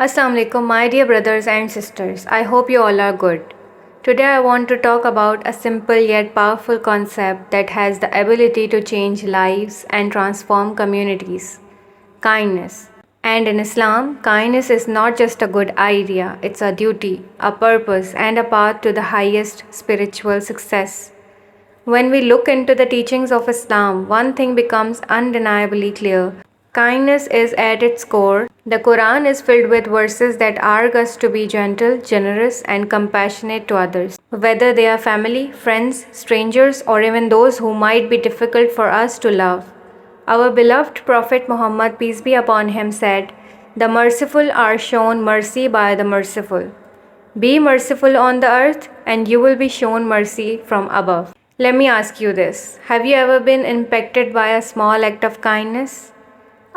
Assalamu alaikum, my dear brothers and sisters. I hope you all are good. Today I want to talk about a simple yet powerful concept that has the ability to change lives and transform communities. Kindness. And in Islam, kindness is not just a good idea, it's a duty, a purpose, and a path to the highest spiritual success. When we look into the teachings of Islam, one thing becomes undeniably clear. Kindness is at its core. The Quran is filled with verses that urge us to be gentle, generous, and compassionate to others, whether they are family, friends, strangers, or even those who might be difficult for us to love. Our beloved Prophet Muhammad, peace be upon him, said, "The merciful are shown mercy by the merciful. Be merciful on the earth, and you will be shown mercy from above." Let me ask you this. Have you ever been impacted by a small act of kindness?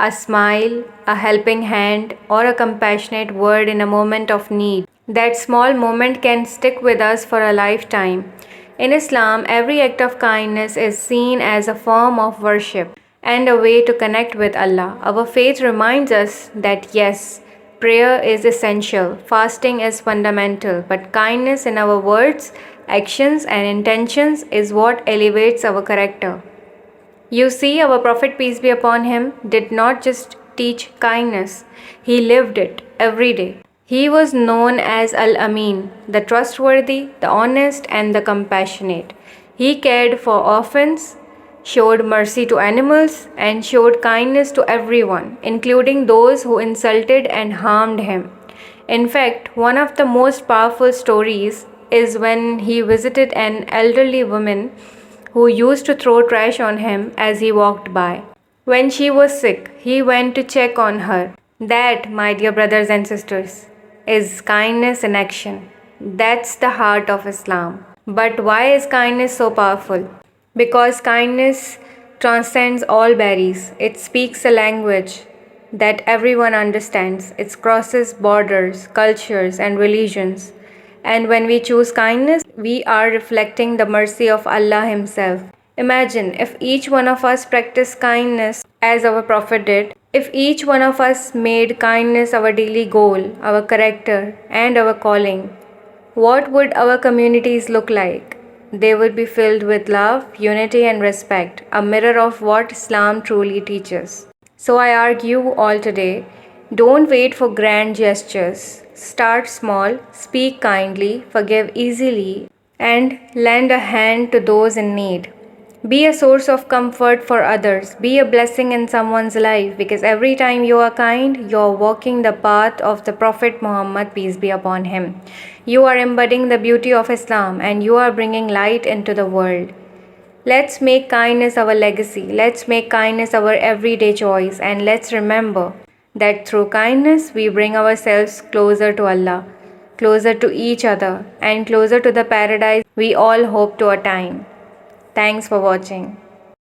A smile, a helping hand, or a compassionate word in a moment of need. That small moment can stick with us for a lifetime. In Islam, every act of kindness is seen as a form of worship and a way to connect with Allah. Our faith reminds us that yes, prayer is essential, fasting is fundamental, but kindness in our words, actions, and intentions is what elevates our character. You see, our Prophet, peace be upon him, did not just teach kindness, he lived it every day. He was known as Al-Amin, the trustworthy, the honest, and the compassionate. He cared for orphans, showed mercy to animals, and showed kindness to everyone, including those who insulted and harmed him. In fact, one of the most powerful stories is when he visited an elderly woman who used to throw trash on him as he walked by. When she was sick, he went to check on her. That, my dear brothers and sisters, is kindness in action. That's the heart of Islam. But why is kindness so powerful? Because kindness transcends all barriers. It speaks a language that everyone understands. It crosses borders, cultures, and religions. And when we choose kindness, we are reflecting the mercy of Allah Himself. Imagine if each one of us practiced kindness as our Prophet did, if each one of us made kindness our daily goal, our character, and our calling, what would our communities look like? They would be filled with love, unity, and respect, a mirror of what Islam truly teaches. So I urge you all today, don't wait for grand gestures. Start small, speak kindly, forgive easily, and lend a hand to those in need. Be a source of comfort for others. Be a blessing in someone's life, because every time you are kind, you are walking the path of the Prophet Muhammad, peace be upon him. You are embodying the beauty of Islam, and you are bringing light into the world. Let's make kindness our legacy. Let's make kindness our everyday choice, and let's remember that through kindness we bring ourselves closer to Allah, closer to each other, and closer to the paradise we all hope to attain. Thanks for watching.